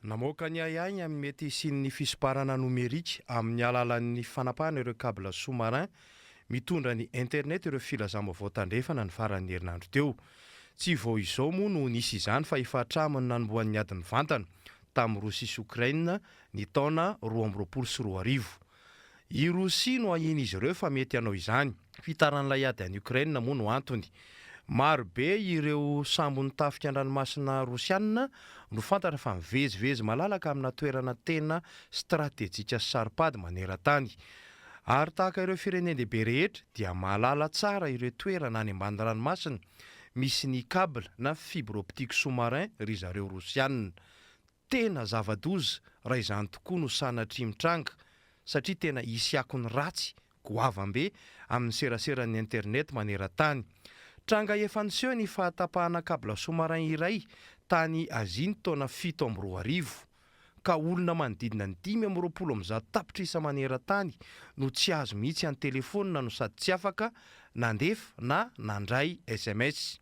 Namoaka ny ahiainy amin'ny mety sin'ny fisiparana nomerika amin'ny alalan'ny fanapahana ireo câble sous-marin mitondra ny internet ireo filazam-baovao tandrefana ny faran'ny herinandro teo. Tsy vao izao moa no nisy izany fa efa hatraminy nanomboan'ny adiny vantana tamin'ny Rosia sy Ukraina ny taona 2024. I Rosia no ahiny izy ireo fa mety hanao izany. Fitaran'ilay ady any Ukraina moa no antony. Maro be ireo sambony tafika an-dranomasina Rosianina no fantatra fa mivezivezy malalaka amina toerana tena stratejika sy saripady maneran-tany. Ary tahaka ireo firenendehibe rehetra dia mahalala tsara ireo toerana any ambany ranomasina misy ny câble na fibre optique sous-marin ry zareo Rosianina. Tena zava-doza raha izany tokoa no sanatria mitranga satria tena hisy akony ratsy goavam-be amin'ny seraseran'ny internet maneran-tany. Tranga efa niseho ny fahatapahana câble sous-marin iray tany Azia ny taona 2017 ka olona manodidina ny 520 tapitrisa maneran-tany no tsy azo mihitsy any telefonina no sady tsy afaka nandefa na nandray SMS.